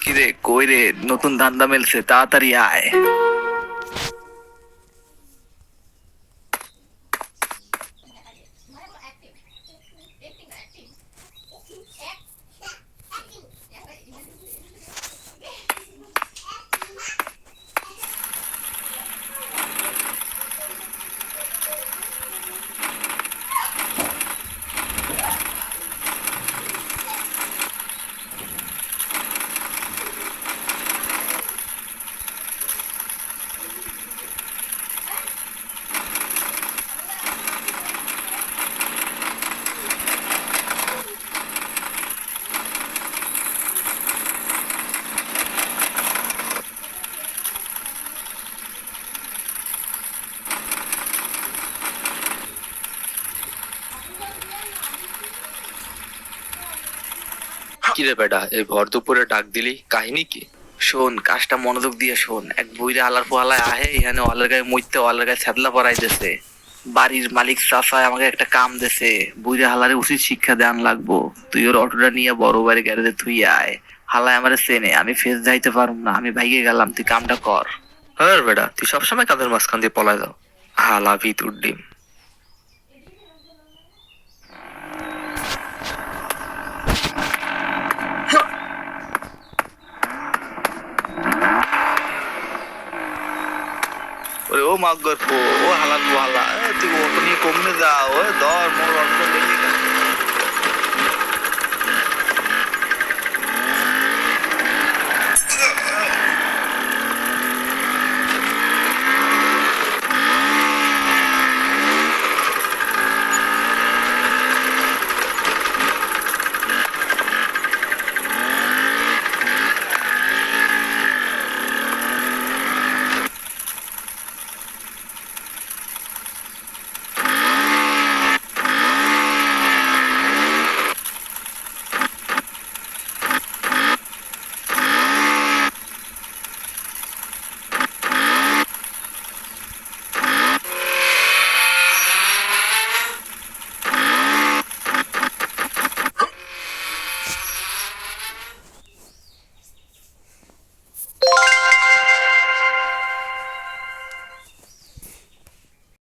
কিরে কই রে, নতুন ধান্দা মেলছে, তাড়াতাড়ি আয়। কিরে বেটা, এই ভর দুপুরে ডাক দিলি, কাহিনী কি? শোন, কাজটা মনোযোগ দিয়ে শোন। এক বুইরা আলার পোহালায় আহে এখানে, অলের গায়ে মইতে অলের গায়ে ছ্যাদলা পরাইতেছে। বাড়ির মালিক চাচায় আমাকে একটা কাম দেছে, বুইরা হালারে উচিত শিক্ষা দেন লাগবো। তুই ওর অটোটা নিয়ে বড় বাড়ি গ্যারেজে থুই আয়। হালায় আমারে চেনে, আমি ফেস যাইতে পারুম না, আমি ভাইগে গেলাম, তুই কামটা কর। হ্যাঁ বেটা, তুই সবসময় কাদের মাঝখান দিয়ে পলায় যাও। হালা ভিতুর ডিম। ওরে ও মাগর পো, ও হালার পোহালা, তুই অটো নিয়ে কমনে যাও, ও ধর মোর অটো দেখে